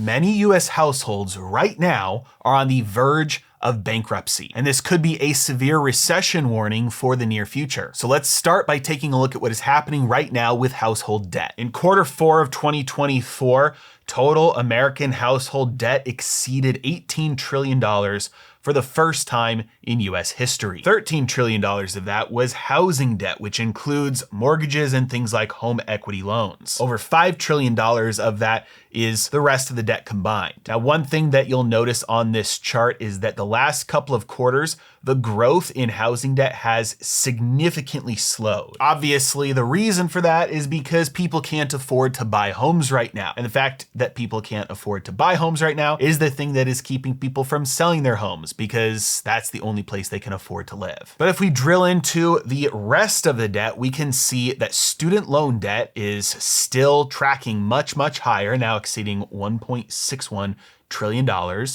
many US households right now are on the verge of bankruptcy, and this could be a severe recession warning for the near future. So let's start by taking a look at what is happening right now with household debt. In Q4 of 2024, total American household debt exceeded $18 trillion for the first time in US history. $13 trillion of that was housing debt, which includes mortgages and things like home equity loans. Over $5 trillion of that is the rest of the debt combined. Now, one thing that you'll notice on this chart is that the last couple of quarters, the growth in housing debt has significantly slowed. Obviously, the reason for that is because people can't afford to buy homes right now. And the fact that people can't afford to buy homes right now is the thing that is keeping people from selling their homes, because that's the only place they can afford to live. But if we drill into the rest of the debt, we can see that student loan debt is still tracking much, much higher, now exceeding $1.61 trillion.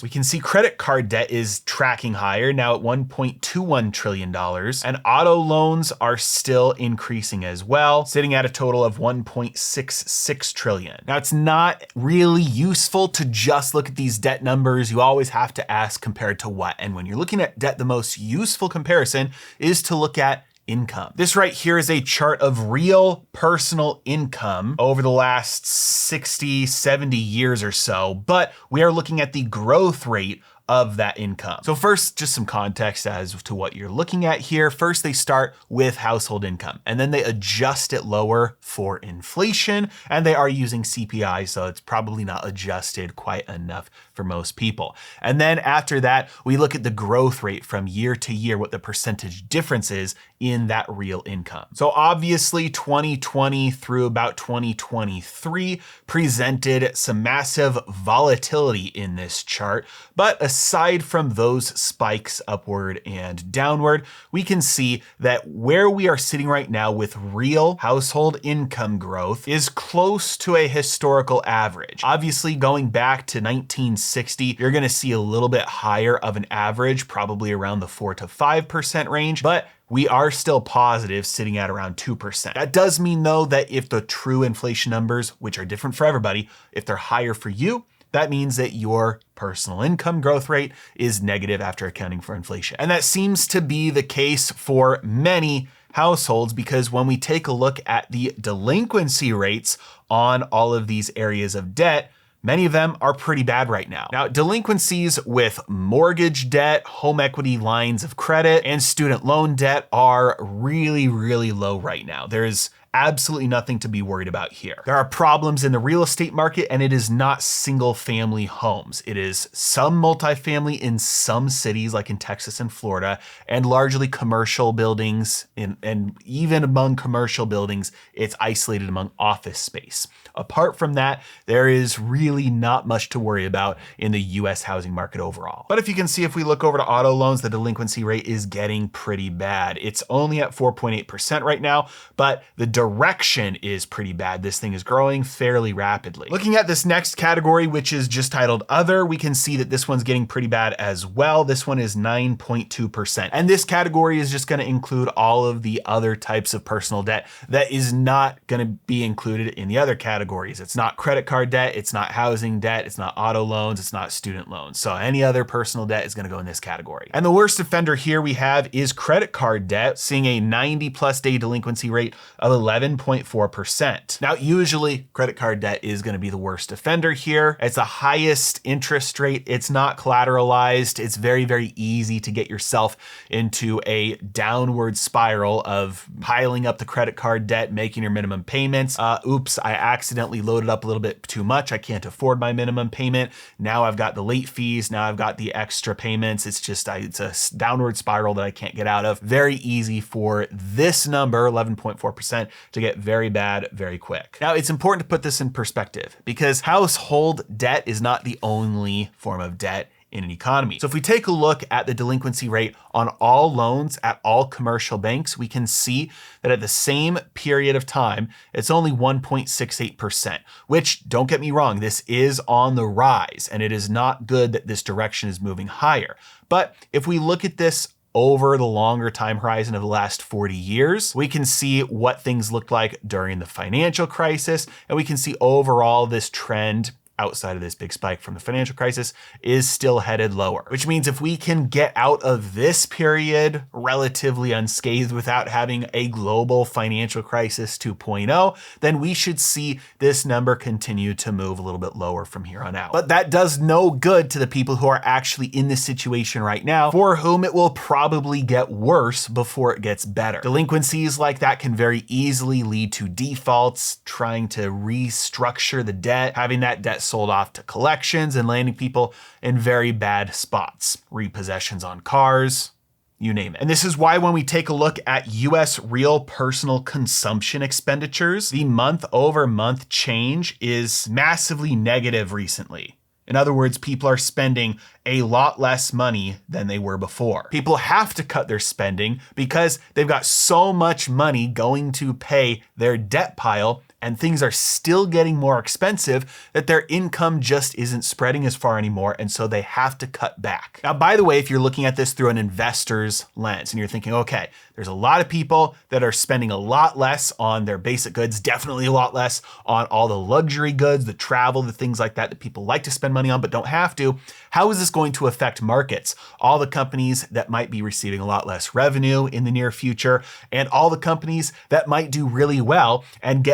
We can see credit card debt is tracking higher, now at $1.21 trillion, and auto loans are still increasing as well, sitting at a total of $1.66 trillion. Now, it's not really useful to just look at these debt numbers. You always have to ask compared to what, and when you're looking at debt, the most useful comparison is to look at income. This right here is a chart of real personal income over the last 60, 70 years or so, but we are looking at the growth rate of that income. So first, just some context as to what you're looking at here. First, they start with household income, and then they adjust it lower for inflation, and they are using CPI, so it's probably not adjusted quite enough for most people. And then after that, we look at the growth rate from year to year, what the percentage difference is in that real income. So obviously 2020 through about 2023 presented some massive volatility in this chart, but aside from those spikes upward and downward, we can see that where we are sitting right now with real household income growth is close to a historical average. Obviously, going back to 1960, you're gonna see a little bit higher of an average, probably around the 4 to 5% range, but we are still positive, sitting at around 2%. That does mean though that if the true inflation numbers, which are different for everybody, if they're higher for you, that means that your personal income growth rate is negative after accounting for inflation. And that seems to be the case for many households, because when we take a look at the delinquency rates on all of these areas of debt, many of them are pretty bad right now. Now, delinquencies with mortgage debt, home equity lines of credit, and student loan debt are really, really low right now. There's absolutely nothing to be worried about here. There are problems in the real estate market, and it is not single family homes. It is some multifamily in some cities like in Texas and Florida, and largely commercial buildings, and even among commercial buildings, it's isolated among office space. Apart from that, there is really not much to worry about in the US housing market overall. But if you can see, if we look over to auto loans, the delinquency rate is getting pretty bad. It's only at 4.8% right now, but the direction is pretty bad. This thing is growing fairly rapidly. Looking at this next category, which is just titled Other, we can see that this one's getting pretty bad as well. This one is 9.2%. And this category is just gonna include all of the other types of personal debt that is not gonna be included in the other categories. It's not credit card debt, it's not housing debt, it's not auto loans, it's not student loans. So any other personal debt is gonna go in this category. And the worst offender here we have is credit card debt, seeing a 90+ day delinquency rate of 11.4%. Now, usually credit card debt is gonna be the worst offender here. It's the highest interest rate, it's not collateralized, it's very, very easy to get yourself into a downward spiral of piling up the credit card debt, making your minimum payments. Oops, I accidentally loaded up a little bit too much. I can't afford my minimum payment. Now I've got the late fees. Now I've got the extra payments. It's just, it's a downward spiral that I can't get out of. Very easy for this number, 11.4%, to get very bad very quick. Now, it's important to put this in perspective, because household debt is not the only form of debt in an economy. So if we take a look at the delinquency rate on all loans at all commercial banks, we can see that at the same period of time, it's only 1.68%, which, don't get me wrong, this is on the rise, and it is not good that this direction is moving higher. But if we look at this over the longer time horizon of the last 40 years, we can see what things looked like during the financial crisis, and we can see overall this trend outside of this big spike from the financial crisis, is still headed lower. Which means if we can get out of this period relatively unscathed without having a global financial crisis 2.0, then we should see this number continue to move a little bit lower from here on out. But that does no good to the people who are actually in this situation right now, for whom it will probably get worse before it gets better. Delinquencies like that can very easily lead to defaults, trying to restructure the debt, having that debt sold off to collections, and landing people in very bad spots. Repossessions on cars, you name it. And this is why when we take a look at US real personal consumption expenditures, the month-over-month change is massively negative recently. In other words, people are spending a lot less money than they were before. People have to cut their spending because they've got so much money going to pay their debt pile, and things are still getting more expensive that their income just isn't spreading as far anymore, and so they have to cut back. Now, by the way, if you're looking at this through an investor's lens and you're thinking, okay, there's a lot of people that are spending a lot less on their basic goods, definitely a lot less on all the luxury goods, the travel, the things like that that people like to spend money on but don't have to. How is this going to affect markets? All the companies that might be receiving a lot less revenue in the near future, and all the companies that might do really well and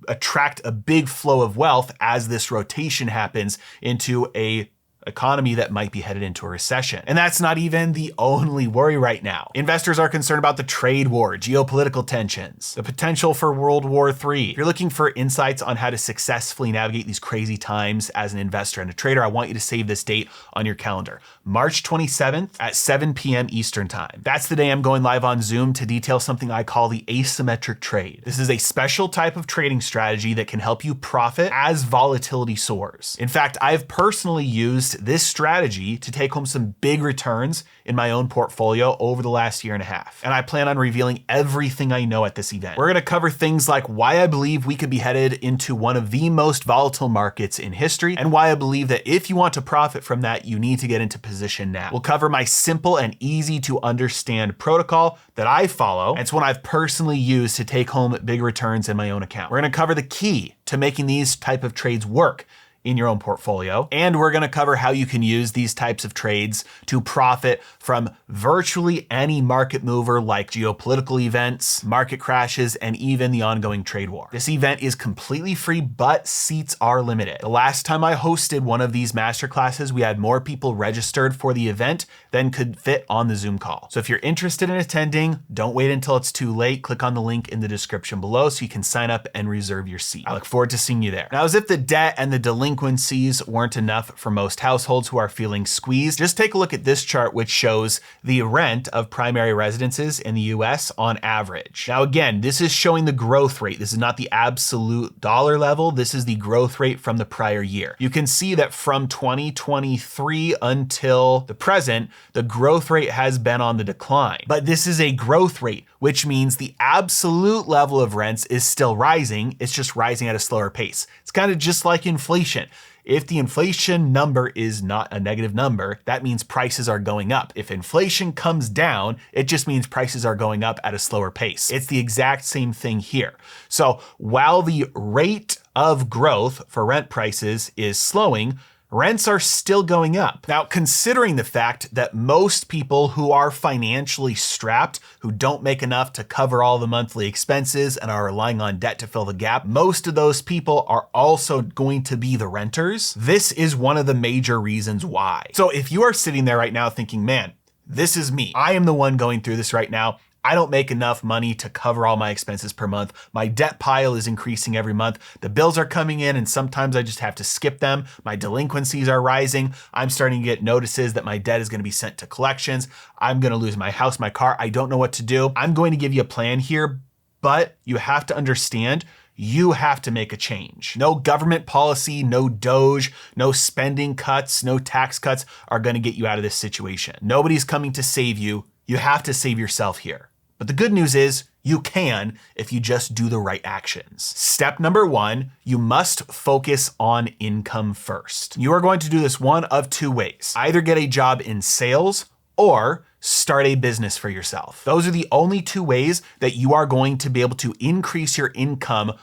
attract a big flow of wealth as this rotation happens into a economy that might be headed into a recession. And that's not even the only worry right now. Investors are concerned about the trade war, geopolitical tensions, the potential for World War III. If you're looking for insights on how to successfully navigate these crazy times as an investor and a trader, I want you to save this date on your calendar. March 27th at 7 p.m. Eastern time. That's the day I'm going live on Zoom to detail something I call the asymmetric trade. This is a special type of trading strategy that can help you profit as volatility soars. In fact, I've personally used this strategy to take home some big returns in my own portfolio over the last year and a half. And I plan on revealing everything I know at this event. We're gonna cover things like why I believe we could be headed into one of the most volatile markets in history, and why I believe that if you want to profit from that, you need to get into position now. We'll cover my simple and easy to understand protocol that I follow. It's one I've personally used to take home big returns in my own account. We're gonna cover the key to making these type of trades work in your own portfolio. And we're gonna cover how you can use these types of trades to profit from virtually any market mover like geopolitical events, market crashes, and even the ongoing trade war. This event is completely free, but seats are limited. The last time I hosted one of these masterclasses, we had more people registered for the event than could fit on the Zoom call. So if you're interested in attending, don't wait until it's too late. Click on the link in the description below so you can sign up and reserve your seat. I look forward to seeing you there. Now, as if the debt and the delinquencies weren't enough for most households who are feeling squeezed, just take a look at this chart, which shows the rent of primary residences in the US on average. Now, again, this is showing the growth rate. This is not the absolute dollar level. This is the growth rate from the prior year. You can see that from 2023 until the present, the growth rate has been on the decline. But this is a growth rate, which means the absolute level of rents is still rising. It's just rising at a slower pace. It's kind of just like inflation. If the inflation number is not a negative number, that means prices are going up. If inflation comes down, it just means prices are going up at a slower pace. It's the exact same thing here. So while the rate of growth for rent prices is slowing, rents are still going up. Now, considering the fact that most people who are financially strapped, who don't make enough to cover all the monthly expenses and are relying on debt to fill the gap, most of those people are also going to be the renters. This is one of the major reasons why. So if you are sitting there right now thinking, man, this is me. I am the one going through this right now. I don't make enough money to cover all my expenses per month. My debt pile is increasing every month. The bills are coming in and sometimes I just have to skip them. My delinquencies are rising. I'm starting to get notices that my debt is going to be sent to collections. I'm going to lose my house, my car. I don't know what to do. I'm going to give you a plan here, but you have to understand you have to make a change. No government policy, no DOGE, no spending cuts, no tax cuts are going to get you out of this situation. Nobody's coming to save you. You have to save yourself here. But the good news is you can if you just do the right actions. Step number one, you must focus on income first. You are going to do this one of two ways. Either get a job in sales or start a business for yourself. Those are the only two ways that you are going to be able to increase your income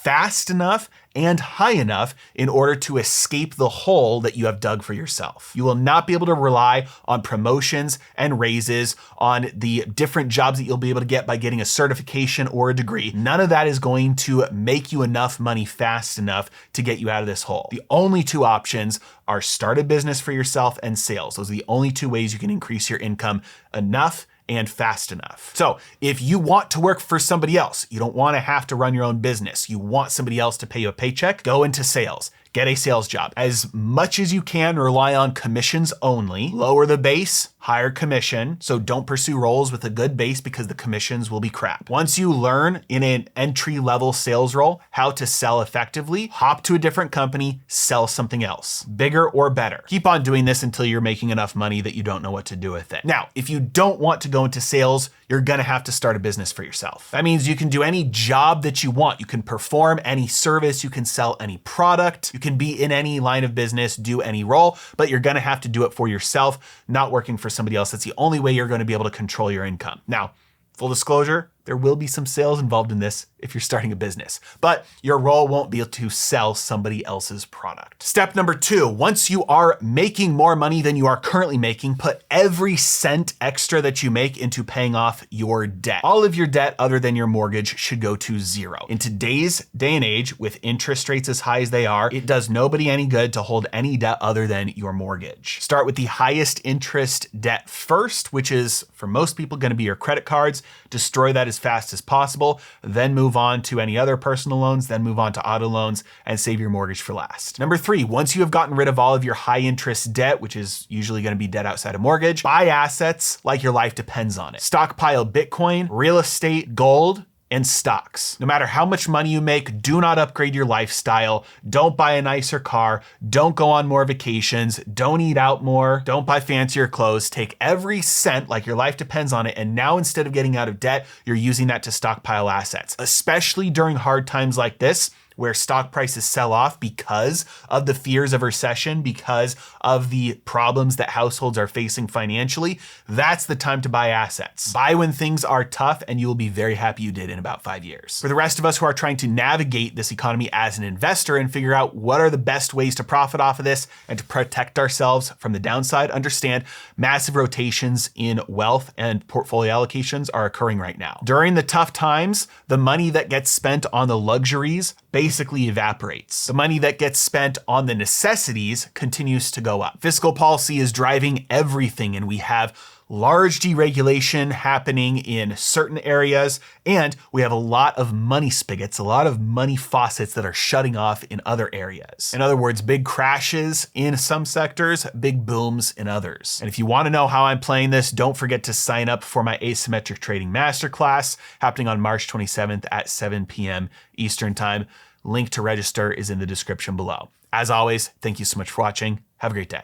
fast enough and high enough in order to escape the hole that you have dug for yourself. You will not be able to rely on promotions and raises, on the different jobs that you'll be able to get by getting a certification or a degree. None of that is going to make you enough money fast enough to get you out of this hole. The only two options are start a business for yourself and sales. Those are the only two ways you can increase your income enough and fast enough. So if you want to work for somebody else, you don't want to have to run your own business, you want somebody else to pay you a paycheck, go into sales. Get a sales job. As much as you can, rely on commissions only. Lower the base, higher commission. So don't pursue roles with a good base because the commissions will be crap. Once you learn in an entry-level sales role how to sell effectively, hop to a different company, sell something else, bigger or better. Keep on doing this until you're making enough money that you don't know what to do with it. Now, if you don't want to go into sales, you're gonna have to start a business for yourself. That means you can do any job that you want. You can perform any service, you can sell any product, you can be in any line of business, do any role, but you're gonna have to do it for yourself, not working for somebody else. That's the only way you're gonna be able to control your income. Now, full disclosure, there will be some sales involved in this if you're starting a business, but your role won't be to sell somebody else's product. Step number 2, once you are making more money than you are currently making, put every cent extra that you make into paying off your debt. All of your debt other than your mortgage should go to zero. In today's day and age, with interest rates as high as they are, it does nobody any good to hold any debt other than your mortgage. Start with the highest interest debt first, which is for most people gonna be your credit cards. Destroy that as fast as possible, then move on to any other personal loans, then move on to auto loans and save your mortgage for last. Number 3, once you have gotten rid of all of your high interest debt, which is usually gonna be debt outside of mortgage, buy assets like your life depends on it. Stockpile Bitcoin, real estate, gold, and stocks. No matter how much money you make, do not upgrade your lifestyle. Don't buy a nicer car. Don't go on more vacations. Don't eat out more. Don't buy fancier clothes. Take every cent like your life depends on it. And now instead of getting out of debt, you're using that to stockpile assets, especially during hard times like this, where stock prices sell off because of the fears of recession, because of the problems that households are facing financially. That's the time to buy assets. Buy when things are tough and you will be very happy you did in about 5 years. For the rest of us who are trying to navigate this economy as an investor and figure out what are the best ways to profit off of this and to protect ourselves from the downside, understand massive rotations in wealth and portfolio allocations are occurring right now. During the tough times, the money that gets spent on the luxuries basically evaporates. The money that gets spent on the necessities continues to go up. Fiscal policy is driving everything, and we have large deregulation happening in certain areas, and we have a lot of money spigots, a lot of money faucets that are shutting off in other areas. In other words, big crashes in some sectors, big booms in others. And if you want to know how I'm playing this, don't forget to sign up for my asymmetric trading masterclass happening on March 27th at 7 p.m. Eastern Time. Link to register is in the description below. As always, thank you so much for watching. Have a great day.